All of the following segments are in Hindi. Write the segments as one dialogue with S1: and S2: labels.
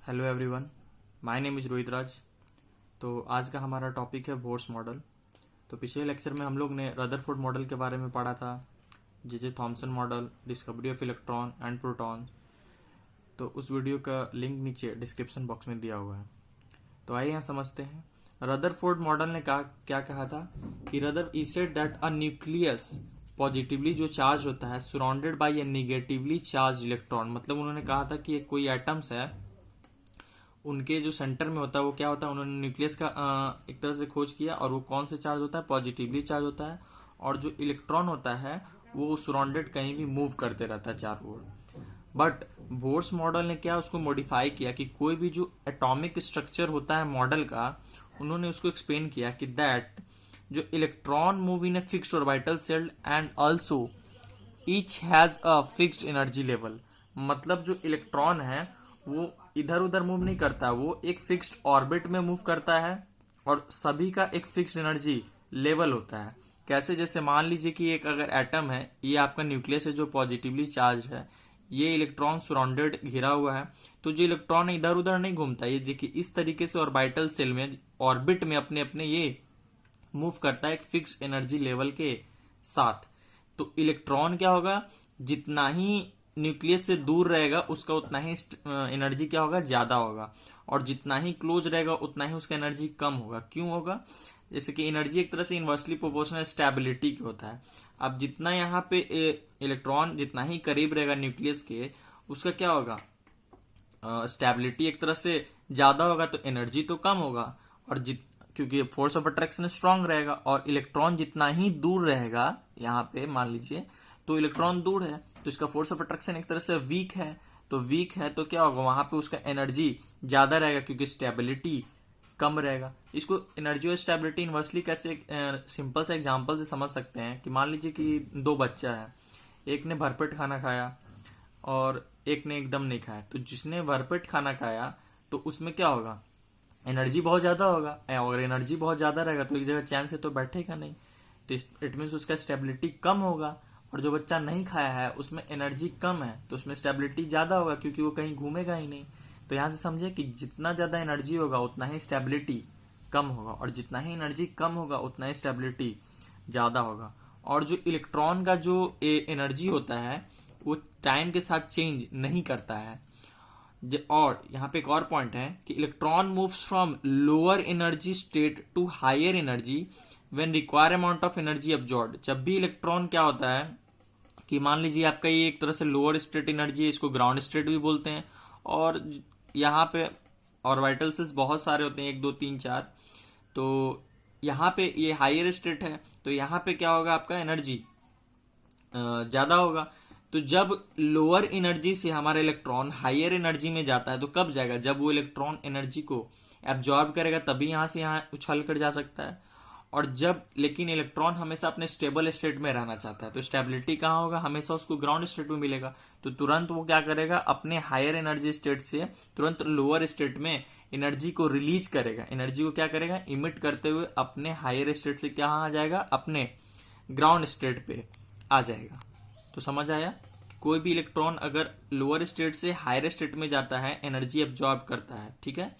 S1: Hello everyone, my name is Rohit Raj. तो आज का हमारा टॉपिक है बोर्स मॉडल। तो पिछले लेक्चर में हम लोग ने रदरफोर्ड मॉडल के बारे में पढ़ा था, J Thomson model, discovery of electron and proton. तो उस वीडियो का लिंक नीचे डिस्क्रिप्शन बॉक्स में दिया हुआ है। तो आइए यहाँ समझते हैं। रदरफोर्ड मॉडल ने क्या कहा था कि he said that a nucleus positively जो चार्ज होता है surrounded by A negatively charge electron. मतलब उन्होंने कहा था कि कोई एटम्स है, उनके जो सेंटर में होता है वो क्या होता है, उन्होंने न्यूक्लियस का एक तरह से खोज किया और वो कौन से चार्ज होता है, पॉजिटिवली चार्ज होता है। और जो इलेक्ट्रॉन होता है वो सराउंडेड कहीं भी मूव करते रहता है चारों ओर। बट बोर्स मॉडल ने क्या उसको मॉडिफाई किया कि कोई भी जो एटॉमिक स्ट्रक्चर होता है मॉडल का, उन्होंने उसको एक्सप्लेन किया कि दैट जो electron move in a fixed orbital shell and also each has a fixed energy level. मतलब जो इलेक्ट्रॉन है वो इधर उधर मूव नहीं करता, वो एक फिक्स्ड ऑर्बिट में मूव करता है और सभी का एक फिक्स्ड एनर्जी लेवल होता है। कैसे? जैसे मान लीजिए कि एक अगर एटम है, ये आपका न्यूक्लियस है जो पॉजिटिवली चार्ज है, ये इलेक्ट्रॉन सराउंडेड घिरा हुआ है, तो जो इलेक्ट्रॉन इधर उधर नहीं घूमता, ये देखिए इस तरीके से ऑर्बिटल सेल में ऑर्बिट में अपने अपने ये मूव करता है एक फिक्स्ड एनर्जी लेवल के साथ। तो इलेक्ट्रॉन क्या होगा, जितना ही न्यूक्लियस से दूर रहेगा उसका उतना ही एनर्जी क्या होगा, ज्यादा होगा, और जितना ही क्लोज रहेगा उतना ही उसका एनर्जी कम होगा। क्यों होगा? जैसे कि एनर्जी एक तरह से इनवर्सली प्रोपोर्शनल स्टेबिलिटी की होता है। अब जितना यहाँ पे इलेक्ट्रॉन जितना ही करीब रहेगा न्यूक्लियस के, उसका क्या होगा, स्टेबिलिटी एक तरह से ज्यादा होगा, तो एनर्जी तो कम होगा। और क्योंकि फोर्स ऑफ अट्रैक्शन स्ट्रांग रहेगा, और इलेक्ट्रॉन जितना ही दूर रहेगा, यहाँ पे मान लीजिए तो इलेक्ट्रॉन दूर है तो इसका फोर्स ऑफ अट्रैक्शन एक तरह से वीक है, तो वीक है तो क्या होगा, वहां पे उसका एनर्जी ज्यादा रहेगा क्योंकि स्टेबिलिटी कम रहेगा। इसको एनर्जी और स्टेबिलिटी इनवर्सली कैसे सिंपल से एग्जांपल से समझ सकते हैं कि मान लीजिए कि दो बच्चा है, एक ने भरपेट खाना खाया और एक ने एकदम नहीं खाया। तो जिसने भरपेट खाना खाया तो उसमें क्या होगा, एनर्जी बहुत ज्यादा होगा। अगर एनर्जी बहुत ज्यादा रहेगा तो एक जगह चैन से तो बैठेगा नहीं, तो इट मीन्स उसका स्टेबिलिटी कम होगा। और जो बच्चा नहीं खाया है उसमें एनर्जी कम है तो उसमें स्टेबिलिटी ज्यादा होगा क्योंकि वो कहीं घूमेगा ही नहीं। तो यहां से समझे कि जितना ज्यादा एनर्जी होगा उतना ही स्टेबिलिटी कम होगा, और जितना ही एनर्जी कम होगा उतना ही स्टेबिलिटी ज्यादा होगा। और जो इलेक्ट्रॉन का जो एनर्जी होता है वो टाइम के साथ चेंज नहीं करता है। और यहाँ पे एक और पॉइंट है कि electron moves from lower energy state to higher energy when require amount of energy absorb. जब भी इलेक्ट्रॉन क्या होता है कि मान लीजिए आपका ये एक तरह से लोअर स्टेट एनर्जी है, इसको ग्राउंड स्टेट भी बोलते हैं, और यहाँ पे ऑर्बिटल सेल्स बहुत सारे होते हैं, 1 2 3 4। तो यहाँ पे ये हायर स्टेट है तो यहाँ पे क्या होगा, आपका एनर्जी ज्यादा होगा। तो जब लोअर एनर्जी से हमारा इलेक्ट्रॉन हायर एनर्जी में जाता है तो कब जाएगा, जब वो इलेक्ट्रॉन एनर्जी को एब्जॉर्ब करेगा तभी यहां से यहां उछल कर जा सकता है। और जब लेकिन इलेक्ट्रॉन हमेशा अपने स्टेबल स्टेट में रहना चाहता है तो स्टेबिलिटी कहाँ होगा, हमेशा उसको ग्राउंड स्टेट में मिलेगा। तो तुरंत वो क्या करेगा, अपने हायर एनर्जी स्टेट से तुरंत लोअर स्टेट में एनर्जी को रिलीज करेगा, एनर्जी को क्या करेगा, इमिट करते हुए अपने हायर स्टेट से क्या आ जाएगा, अपने ग्राउंड स्टेट पे आ जाएगा। तो समझ आया, कोई भी इलेक्ट्रॉन अगर लोअर स्टेट से हायर स्टेट में जाता है एनर्जी एब्जॉर्ब करता है, ठीक है,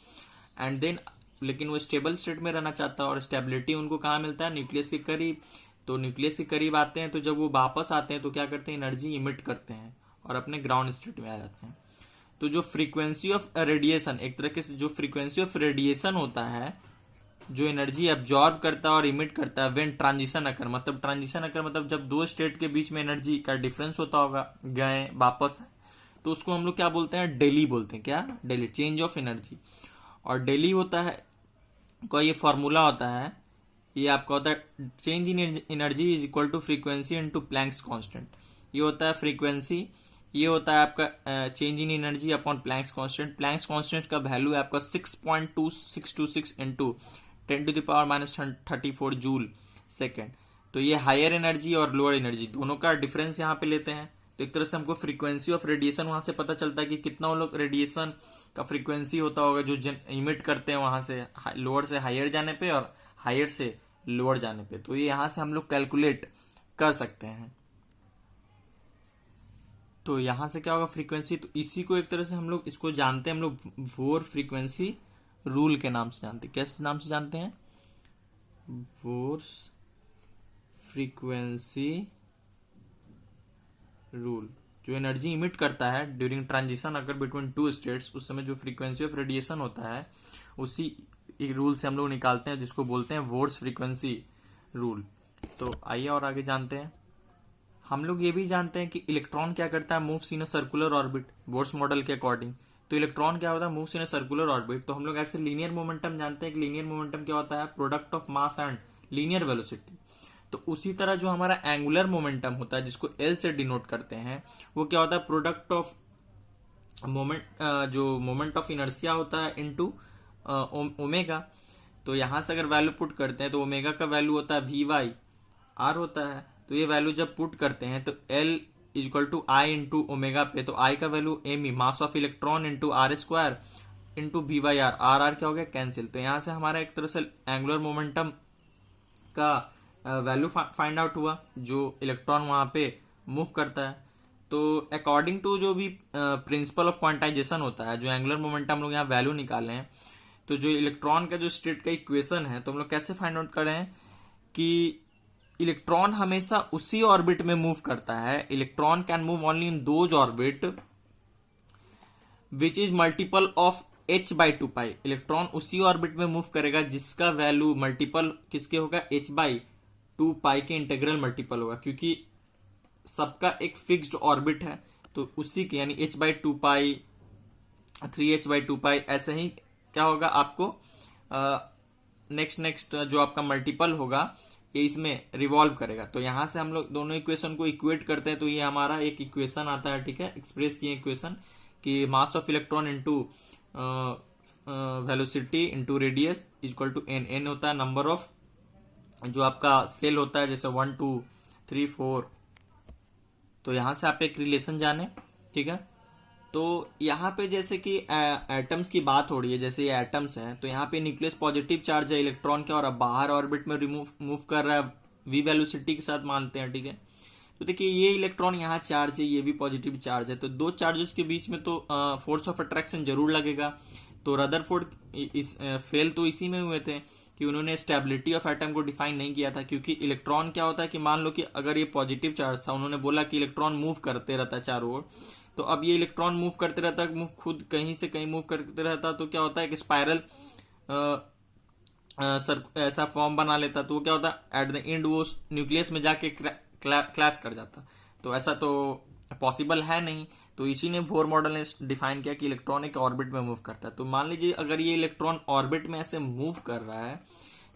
S1: एंड देन लेकिन वो स्टेबल स्टेट में रहना चाहता है, और स्टेबिलिटी उनको कहाँ मिलता है, न्यूक्लियस के करीब। तो न्यूक्लियस के करीब आते हैं तो जब वो वापस आते हैं तो क्या करते हैं, एनर्जी इमिट करते हैं और अपने ग्राउंड स्टेट में आ जाते हैं। तो जो फ्रीक्वेंसी ऑफ रेडिएशन, एक तरह से जो फ्रीक्वेंसी ऑफ रेडिएशन होता है, जो एनर्जी एब्जॉर्ब करता है और इमिट करता है, व्हेन ट्रांजिशन अकर, मतलब ट्रांजिशन अकर मतलब जब दो स्टेट के बीच में एनर्जी का डिफरेंस होता होगा, गए वापस, तो उसको हम लोग क्या बोलते हैं, डेली बोलते हैं। क्या? Daily, change of energy. और डेली होता है का ये फॉर्मूला होता है, ये आपका होता है change in energy is equal to frequency into Planck's constant. ये होता है फ्रीक्वेंसी, ये होता है आपका change in energy upon Planck's constant. Planck's constant का वैल्यू है आपका 6.2626 इंटू 10⁻34 जूल सेकेंड। तो ये हायर एनर्जी और लोअर एनर्जी दोनों का डिफरेंस यहाँ पे लेते हैं। तो एक तरह से हमको फ्रीक्वेंसी ऑफ रेडिएशन वहां से पता चलता है कि कितना वो लोग रेडिएशन का फ्रीक्वेंसी होता होगा जो इमिट करते हैं वहां से, लोअर से हायर जाने पे और हायर से लोअर जाने पे। तो ये यहां से हम लोग कैलकुलेट कर सकते हैं। तो यहां से क्या होगा फ्रीक्वेंसी, तो इसी को एक तरह से हम लोग इसको जानते हैं, हम लोग बोर फ्रीक्वेंसी रूल के नाम से जानते हैं। किस नाम से जानते हैं? Bore frequency rule. जो एनर्जी इमिट करता है ड्यूरिंग ट्रांजिशन अगर बिटवीन टू स्टेट्स, उस समय जो फ्रीक्वेंसी ऑफ रेडिएशन होता है उसी एक रूल से हम लोग निकालते हैं, जिसको बोलते हैं बोर्स फ्रीक्वेंसी रूल। तो आइए और आगे जानते हैं। हम लोग ये भी जानते हैं कि इलेक्ट्रॉन क्या करता है, moves in a circular orbit Bohr's model के अकॉर्डिंग। तो इलेक्ट्रॉन क्या होता है, moves in a circular orbit. तो हम लोग ऐसे लीनियर मोमेंटम जानते हैं कि लीनियर मोमेंटम क्या होता है, product of mass and linear velocity. तो उसी तरह जो हमारा एंगुलर मोमेंटम होता है, जिसको एल से डिनोट करते हैं, वो क्या होता है, प्रोडक्ट ऑफ मोमेंट, जो मोमेंट ऑफ इनर्शिया होता है इनटू ओमेगा। तो यहां से अगर वैल्यू पुट करते हैं तो ओमेगा का वैल्यू होता है वी वाई आर होता है। तो ये वैल्यू जब पुट करते हैं तो L equal to I into omega पे, तो आई का value m e mass of electron into r square into v y r, r r क्या हो गया कैंसिल। तो यहां से हमारा एक तरह से एंगुलर मोमेंटम का वैल्यू फाइंड आउट हुआ जो इलेक्ट्रॉन वहां पे मूव करता है। तो अकॉर्डिंग टू जो भी प्रिंसिपल ऑफ क्वांटाइजेशन होता है, जो एंगुलर मोमेंटम हम लोग यहाँ वैल्यू निकाले हैं, तो जो इलेक्ट्रॉन का जो स्टेट का इक्वेशन है, तो हम लोग कैसे फाइंड आउट कर रहे हैं कि इलेक्ट्रॉन हमेशा उसी ऑर्बिट में मूव करता है। Electron can move only in those orbit which is multiple of h by two pi. Electron उसी ऑर्बिट में मूव करेगा जिसका वैल्यू मल्टीपल किसके होगा, h बाई टू पाई के इंटीग्रल मल्टीपल होगा, क्योंकि सबका एक फिक्स्ड ऑर्बिट है। तो उसी के यानी h by two pi, 3h by two pi, ऐसे ही क्या होगा आपको नेक्स्ट जो आपका मल्टीपल होगा ये इसमें रिवॉल्व करेगा। तो यहां से हम लोग दोनों इक्वेशन को इक्वेट करते हैं, तो ये हमारा एक इक्वेशन आता है, ठीक है, एक्सप्रेस की इक्वेशन कि mass of electron into velocity into radius equal to n. N होता है नंबर ऑफ जो आपका सेल होता है, जैसे 1 2 3 4। तो यहां से आप एक रिलेशन जाने, ठीक है। तो यहाँ पे जैसे कि एटम्स की बात हो रही है, जैसे ये एटम्स हैं, तो यहाँ पे न्यूक्लियस पॉजिटिव चार्ज है, इलेक्ट्रॉन क्या हो रहा है, बाहर ऑर्बिट में मूव कर रहा है वी वेलोसिटी के साथ मानते हैं, ठीक है। तो देखिए ये इलेक्ट्रॉन यहाँ चार्ज है, ये भी पॉजिटिव चार्ज है, तो दो चार्जेस के बीच में तो फोर्स ऑफ अट्रैक्शन जरूर लगेगा। तो रदरफोर्ड फेल तो इसी में हुए थे कि उन्होंने स्टेबिलिटी ऑफ एटम को डिफाइन नहीं किया था, क्योंकि इलेक्ट्रॉन क्या होता है कि मान लो कि अगर ये पॉजिटिव चार्ज था, उन्होंने बोला कि इलेक्ट्रॉन मूव करते रहता है चारों ओर, तो अब ये इलेक्ट्रॉन मूव करते रहता है, मूव खुद कहीं से कहीं मूव करते रहता, तो क्या होता है कि स्पाइरल ऐसा फॉर्म बना लेता। तो वो क्या होता है एट द एंड वो न्यूक्लियस में जाके क्लैश कर जाता। तो ऐसा तो पॉसिबल है नहीं। तो इसी ने बोर मॉडल ने डिफाइन किया कि इलेक्ट्रॉन एक ऑर्बिट में मूव करता है। तो मान लीजिए अगर ये इलेक्ट्रॉन ऑर्बिट में ऐसे मूव कर रहा है,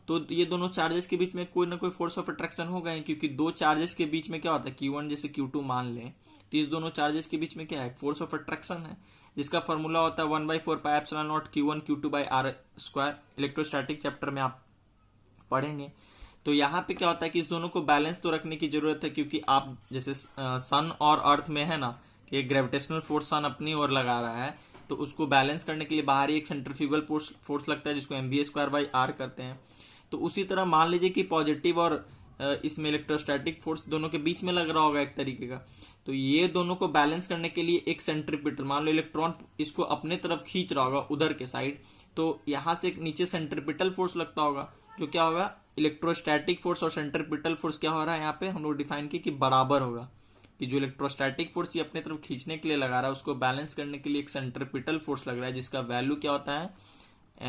S1: तो ये दोनों चार्जेस के बीच में कोई ना कोई फोर्स ऑफ अट्रैक्शन होगा ही, क्योंकि दो चार्जेस के बीच में क्या होता है Q1 जैसे Q2 मान लें, तो इस दोनों चार्जेस के बीच में क्या है, फोर्स ऑफ अट्रैक्शन है, जिसका फॉर्मूला होता है 1/4 pi epsilon naught Q1 Q2 by r square. Electrostatic chapter में आप पढ़ेंगे। तो यहाँ पे क्या होता है कि इस दोनों को बैलेंस तो रखने की जरूरत है, क्योंकि आप जैसे सन और अर्थ में है ना कि ग्रेविटेशनल फोर्स सन अपनी ओर लगा रहा है, तो उसको बैलेंस करने के लिए बाहर ही एक सेंट्रीफ्यूगल फोर्स लगता है, जिसको mv² बाई आर करते हैं। तो उसी तरह मान लीजिए कि पॉजिटिव और इसमें इलेक्ट्रोस्टैटिक फोर्स दोनों के बीच में लग रहा होगा एक तरीके का। तो ये दोनों को बैलेंस करने के लिए एक सेंट्रीपिटल, मान लो इलेक्ट्रॉन इसको अपने तरफ खींच रहा होगा उधर के साइड, तो यहां से एक नीचे सेंट्रीपिटल फोर्स लगता होगा, जो क्या होगा इलेक्ट्रोस्टैटिक फोर्स और सेंट्रीपिटल फोर्स क्या हो रहा है यहाँ पे हम लोग डिफाइन किए कि बराबर होगा, कि जो इलेक्ट्रोस्टैटिक फोर्स ये अपने तरफ खींचने के लिए लगा रहा है, उसको बैलेंस करने के लिए एक सेंट्रीपिटल फोर्स लग रहा है, जिसका वैल्यू क्या होता है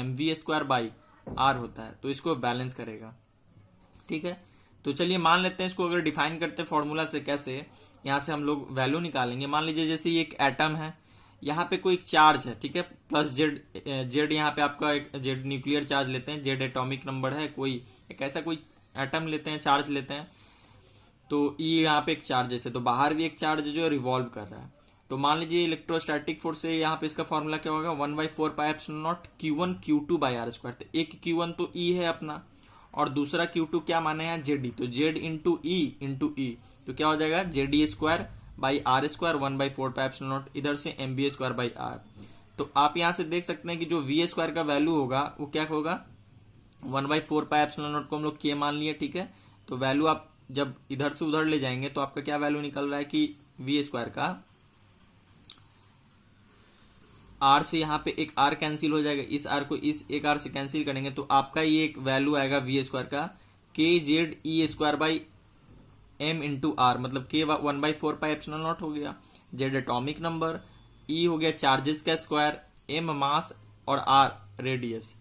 S1: mv² बाई आर होता है। तो इसको बैलेंस करेगा, ठीक है। तो चलिए मान लेते हैं इसको अगर डिफाइन करते हैं फॉर्मूला से, कैसे यहां से हम लोग वैल्यू निकालेंगे। मान लीजिए जैसे ये एक एटम है, यहाँ पे कोई एक चार्ज है, ठीक है, प्लस जेड यहाँ पे आपका एक जेड न्यूक्लियर चार्ज लेते हैं, जेड एटॉमिक नंबर है, कोई एक ऐसा कोई एटम लेते हैं, चार्ज लेते हैं। तो ये यहाँ पे एक चार्ज है, तो बाहर भी एक चार्ज जो है रिवॉल्व कर रहा है। तो मान लीजिए इलेक्ट्रोस्टैटिक फोर्स से यहाँ पे इसका फॉर्मूला क्या होगा 1/4 pi epsilon naught Q1 Q2 by r square. तो एक Q1 तो E है अपना, और दूसरा Q2 क्या माने हैं जेडी, तो जेड इंटू ई, तो क्या हो जाएगा JD² by r square 1/4 pi epsilon naught, इधर से mv² बाई आर। तो आप यहां से देख सकते हैं कि जो v² का वैल्यू होगा वो क्या होगा 1/4 पाई एप्सिलॉन नॉट को हम लोग k मान लिए, ठीक है। तो वैल्यू आप जब इधर से उधर ले जाएंगे तो आपका क्या वैल्यू निकल रहा है कि v² का आर से यहाँ पे एक आर कैंसिल हो जाएगा, इस आर को इस एक आर से कैंसिल करेंगे तो आपका ये एक वैल्यू आएगा वी स्क्वायर का k z e square by m into r, मतलब के 1/4 पाई एप्सिलॉन नॉट हो गया, जेड एटॉमिक नंबर, ई हो गया चार्जेस का स्क्वायर, एम मास और आर रेडियस।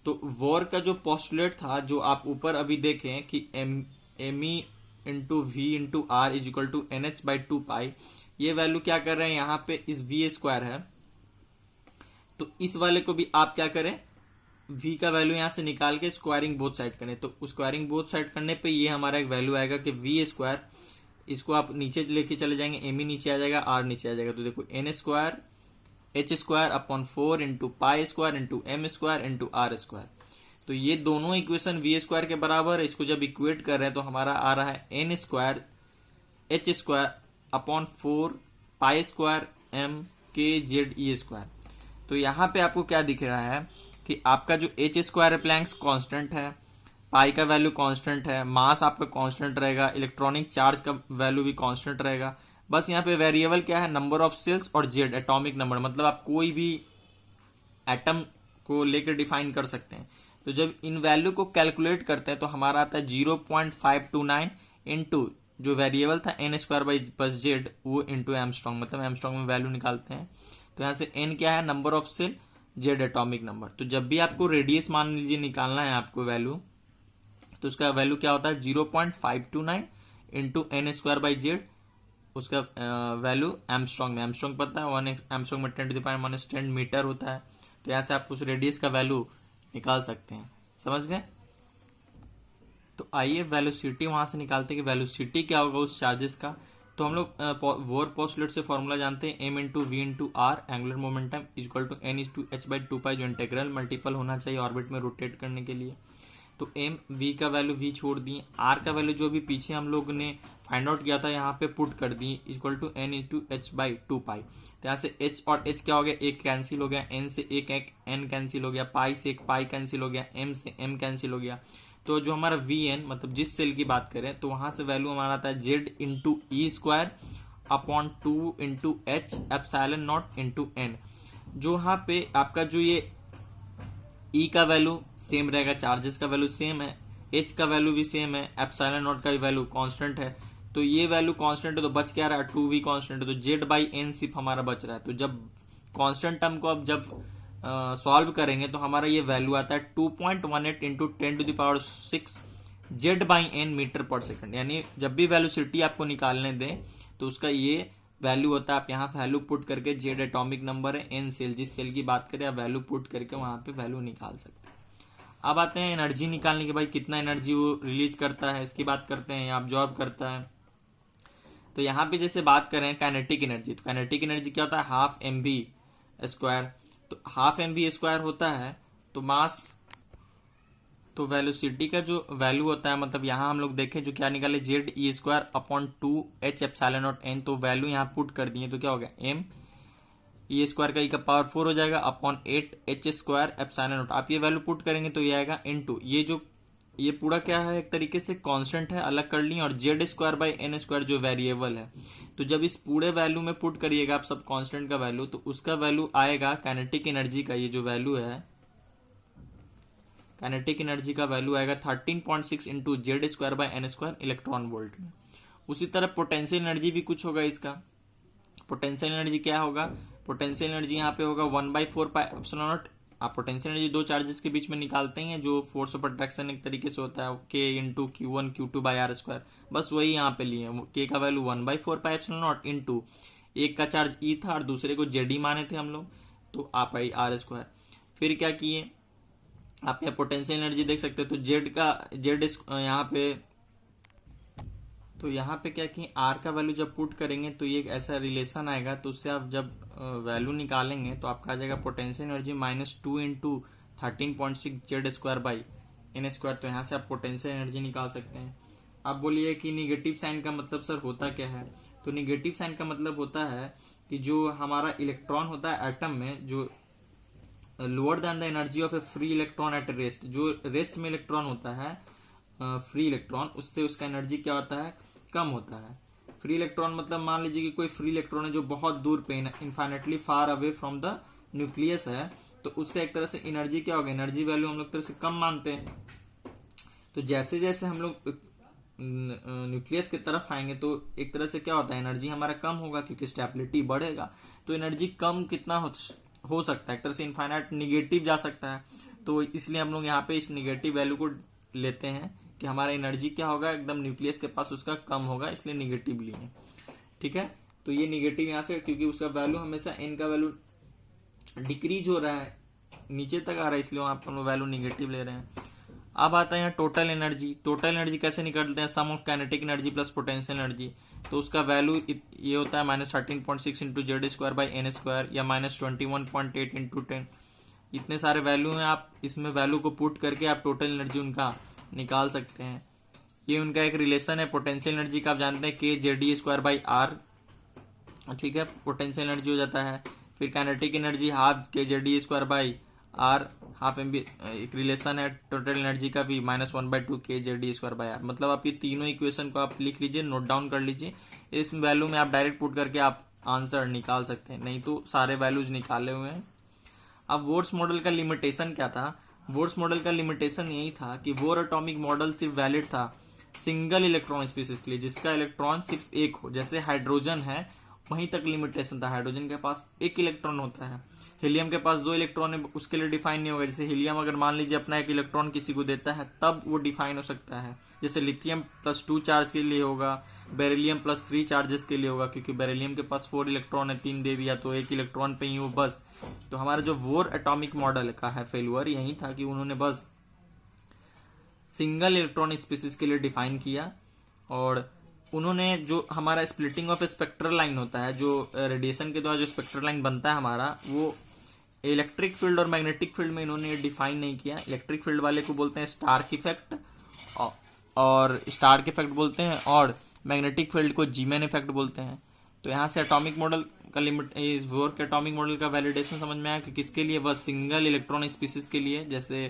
S1: तो वॉर का जो पोस्टुलेट था जो आप ऊपर अभी देखें कि m e into v into r is equal to n h by 2 pi, ये वैल्यू क्या कर रहे हैं यहाँ पे इस वी स्क्वायर है, तो इस वाले को भी आप क्या करें v का वैल्यू यहां से निकाल के स्क्वायरिंग बोथ साइड करें, तो स्क्वायरिंग बोथ साइड करने पे ये हमारा एक वैल्यू आएगा कि वी स्क्वायर, इसको आप नीचे लेके चले जाएंगे, एम ई नीचे आ जाएगा, आर नीचे आ जाएगा, तो देखो n square h square upon 4 into pi square into m square into r square. तो ये दोनों इक्वेशन वी स्क्वायर के बराबर है, इसको जब इक्वेट कर रहे हैं तो हमारा आ रहा है n square h square upon 4 pi square m k z e square. तो यहां पे आपको क्या दिख रहा है कि आपका जो एच स्क्वायर प्लैंक्स कांस्टेंट है, पाई का वैल्यू कांस्टेंट है, मास आपका कांस्टेंट रहेगा, इलेक्ट्रॉनिक चार्ज का वैल्यू भी कांस्टेंट रहेगा, बस यहाँ पे वेरिएबल क्या है नंबर ऑफ सेल्स और जेड एटॉमिक नंबर, मतलब आप कोई भी एटम को लेकर डिफाइन कर सकते हैं। तो जब इन वैल्यू को कैलकुलेट करते हैं तो हमारा आता है 0.529 इंटू जो वेरिएबल था n square by plus z वो इंटू एमस्ट्रॉन्ग, मतलब एमस्ट्रॉन्ग में वैल्यू निकालते हैं। तो यहां से एन क्या है number of shell, z atomic number. तो जब भी आपको रेडियस मान लीजिए निकालना है आपको वैल्यू, तो उसका वैल्यू क्या होता है 0.529 into n square by z, उसका वैल्यू एमस्ट्रॉन्ग में, एमस्ट्रॉन्ग पता है 1 एमस्ट्रॉन्ग में 10⁻⁻10 मीटर होता है, तो यहां से आप उस रेडियस का वैल्यू निकाल सकते हैं। समझ गए? तो आइए वेलोसिटी वहां से निकालते हैं कि वेलोसिटी क्या होगा उस चार्जेस का। तो हम लोग वॉर पोस्टुलेट से फॉर्मूला जानते हैं, m into v into r angular momentum equal to n is to h by 2 pi, जो इंटेग्रल मल्टीपल होना चाहिए ऑर्बिट में रोटेट करने के लिए। तो एम वी का वैल्यू वी छोड़ दिए, आर का वैल्यू जो भी पीछे हम लोग ने फाइंड आउट किया था यहाँ पे पुट कर दिए equal to n into h by 2 pi. तो यहाँ से एच और एच क्या हो गया, एक कैंसिल हो गया, एन से एक एन कैंसिल हो गया, पाई से एक पाई कैंसिल हो गया, एम से एम कैंसिल हो गया। तो जो हमारा वी एन मतलब जिस सेल की बात करें तो वहां से वैल्यू हमारा आता है z into e square upon 2 into h epsilon naught into n. जो यहाँ पे आपका जो ये ई का वैल्यू सेम रहेगा, चार्जेस का वैल्यू सेम है, एच का वैल्यू भी सेम है, एप्सिलॉन नॉट का भी वैल्यू कांस्टेंट है। तो ये वैल्यू कांस्टेंट है तो बच क्या रहा है 2v कांस्टेंट है, तो जेड बाई एन सिर्फ हमारा बच रहा है। तो जब कांस्टेंट टर्म को अब जब सॉल्व करेंगे तो हमारा ये वैल्यू आता है 2.18 into 10⁻6 z by n meter पर सेकंड। यानी जब भी वेलोसिटी आपको निकालने दें तो उसका ये वैल्यू होता है, आप यहाँ वैल्यू पुट करके, जेड एटॉमिक नंबर है, एन सेल जिस सेल की बात करें आप वैल्यू पुट करके वहां पे वैल्यू निकाल सकते हैं। अब आते हैं एनर्जी निकालने के, भाई कितना एनर्जी वो रिलीज करता है इसकी बात करते हैं, या ऑब्जॉर्ब करता है। तो यहाँ पे जैसे बात करें काइनेटिक एनर्जी, तो काइनेटिक एनर्जी क्या होता है हाफ एम बी स्क्वायर। तो हाफ एम बी स्क्वायर होता है तो मास, तो वेलोसिटी का जो वैल्यू होता है, मतलब यहां हम लोग देखें जो क्या निकाले Z e square upon 2 H epsilon not an, तो वैल्यू यहां पुट कर दिए तो क्या हो गया एम ई स्क्वायर का ई का पावर 4 हो जाएगा upon 8 H square epsilon not. आप ये वैल्यू पुट करेंगे तो ये आएगा इनटू ये पूरा क्या है एक तरीके से कांस्टेंट है, अलग कर लिए, और z square by N square जो वेरिएबल है। तो जब इस पूरे वैल्यू में पुट करिएगा आप सब कांस्टेंट का वैल्यू, तो उसका वैल्यू आएगा काइनेटिक एनर्जी का, ये जो वैल्यू है काइनेटिक एनर्जी का वैल्यू आएगा 13.6 into Z square by N square electron volt में। उसी तरह पोटेंशियल एनर्जी भी कुछ होगा इसका। पोटेंशियल एनर्जी क्या होगा, पोटेंशियल एनर्जी यहाँ पे होगा 1/4 पाई एप्सिलॉन नॉट। आप पोटेंशियल एनर्जी दो चार्जेस के बीच में निकालते हैं, जो फोर्स ऑफ अट्रैक्शन एक तरीके से होता है के into Q1 Q2 by r square, बस वही यहाँ पे लिए। के का value 1/4 pi epsilon naught into एक का चार्ज ई था और दूसरे को जेड ई माने थे हम लोग, तो आप आई आर स्क्वायर। फिर क्या किए आप यहाँ पोटेंशियल एनर्जी देख सकते हो, तो जेड यहाँ पे, तो यहाँ पे क्या कि आर का वैल्यू जब पुट करेंगे तो ये एक ऐसा रिलेशन आएगा, तो उससे आप जब वैल्यू निकालेंगे तो आपका आ जाएगा potential energy -2 into 13.6 z square by N square. तो यहाँ से आप पोटेंशियल एनर्जी निकाल सकते हैं। आप बोलिए कि निगेटिव साइन का मतलब सर होता क्या है, तो निगेटिव साइन का मतलब होता है कि जो हमारा इलेक्ट्रॉन होता है एटम में, जो lower than the energy of A free electron at rest, जो रेस्ट में इलेक्ट्रॉन होता है फ्री इलेक्ट्रॉन, उससे उसका एनर्जी क्या होता है कम होता है। फ्री इलेक्ट्रॉन मतलब मान लीजिए कि कोई फ्री इलेक्ट्रॉन है जो बहुत दूर पे, infinitely far away from the nucleus है तो उसका एक तरह से एनर्जी क्या होगा, एनर्जी वैल्यू हम लोग तरह से कम मानते हैं। तो जैसे जैसे हम लोग न्यूक्लियस की तरफ आएंगे तो एक तरह से क्या होता है, एनर्जी हमारा कम होगा क्योंकि स्टेबिलिटी बढ़ेगा। तो एनर्जी कम कितना हो सकता है, एक तरह से इनफाइनाइट निगेटिव जा सकता है। तो इसलिए हम लोग यहाँ पे इस निगेटिव वैल्यू को लेते हैं कि हमारा एनर्जी क्या होगा, एकदम न्यूक्लियस के पास उसका कम होगा, इसलिए निगेटिव लिए। ठीक है, तो ये निगेटिव यहाँ से, क्योंकि उसका वैल्यू हमेशा एन का वैल्यू डिक्रीज हो रहा है, नीचे तक आ रहा है, इसलिए वहां पर हम लोग वैल्यू निगेटिव ले रहे हैं। अब आता है यहाँ टोटल एनर्जी। टोटल एनर्जी कैसे निकालते हैं, sum of kinetic energy plus potential energy. तो उसका वैल्यू ये होता है -13.6 into Z square by N square या -21.8 इंटू 10। इतने सारे वैल्यू हैं, आप इसमें वैल्यू को पुट करके आप टोटल एनर्जी उनका निकाल सकते हैं। ये उनका एक रिलेशन है पोटेंशियल एनर्जी का, आप जानते हैं के जेड स्क्वायर बाई आर। ठीक है, पोटेंशियल एनर्जी हो जाता है। फिर kinetic energy half k z square by r, half m b एक रिलेशन है टोटल एनर्जी का भी -1/2 के जेड स्क्वायर बाई आर। मतलब आप ये तीनों इक्वेशन को आप लिख लीजिए, नोट डाउन कर लीजिए। इस वैल्यू में आप डायरेक्ट पुट करके आप आंसर निकाल सकते हैं, नहीं तो सारे वैल्यूज निकाले हुए हैं। अब वोर्स मॉडल का लिमिटेशन क्या था, वोर्स मॉडल का लिमिटेशन यही था कि वोर एटॉमिक मॉडल सिर्फ वैलिड था सिंगल इलेक्ट्रॉन स्पीसीज के लिए, जिसका इलेक्ट्रॉन सिर्फ एक हो। जैसे हाइड्रोजन है वहीं तक लिमिटेशन था, हाइड्रोजन के पास एक इलेक्ट्रॉन होता है। हीलियम के पास 2 इलेक्ट्रॉन है, उसके लिए डिफाइन नहीं होगा। जैसे हीलियम अगर मान लीजिए अपना एक इलेक्ट्रॉन किसी को देता है तब वो डिफाइन हो सकता है। जैसे लिथियम +2 चार्ज के लिए होगा, बेरिलियम +3 चार्जेस के लिए होगा, क्योंकि बेरिलियम के पास 4 इलेक्ट्रॉन है, 3 दे दिया तो एक इलेक्ट्रॉन पे ही वो बस। तो हमारा जो वोर एटॉमिक मॉडल का है फेल्यूर यही था कि उन्होंने बस सिंगल इलेक्ट्रॉन स्पीसीज के लिए डिफाइन किया। और उन्होंने जो हमारा स्प्लिटिंग ऑफ स्पेक्ट्रल लाइन होता है, जो रेडिएशन के द्वारा जो स्पेक्ट्रल लाइन बनता है हमारा, वो इलेक्ट्रिक फील्ड और मैग्नेटिक फील्ड में इन्होंने डिफाइन नहीं किया। इलेक्ट्रिक फील्ड वाले को बोलते हैं स्टार्क इफेक्ट और स्टार्क इफेक्ट बोलते हैं, और मैग्नेटिक फील्ड को जीमैन इफेक्ट बोलते हैं। तो यहाँ से एटॉमिक मॉडल का लिमिट, इस वोर के एटॉमिक मॉडल का वैलिडेशन समझ में आया कि किसके लिए, बस सिंगल इलेक्ट्रॉन स्पीसीज के लिए। जैसे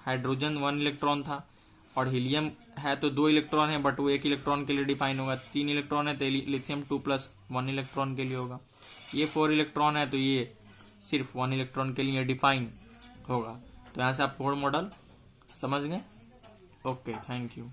S1: हाइड्रोजन 1 इलेक्ट्रॉन था और हीलियम है तो 2 इलेक्ट्रॉन है, बट वो 1 इलेक्ट्रॉन के लिए डिफाइन होगा। 3 इलेक्ट्रॉन है तो लिथियम 2+1 इलेक्ट्रॉन के लिए होगा। ये 4 इलेक्ट्रॉन है तो ये सिर्फ 1 इलेक्ट्रॉन के लिए डिफाइन होगा। तो यहाँ से आप वोर मॉडल समझ गए। Okay, thank you.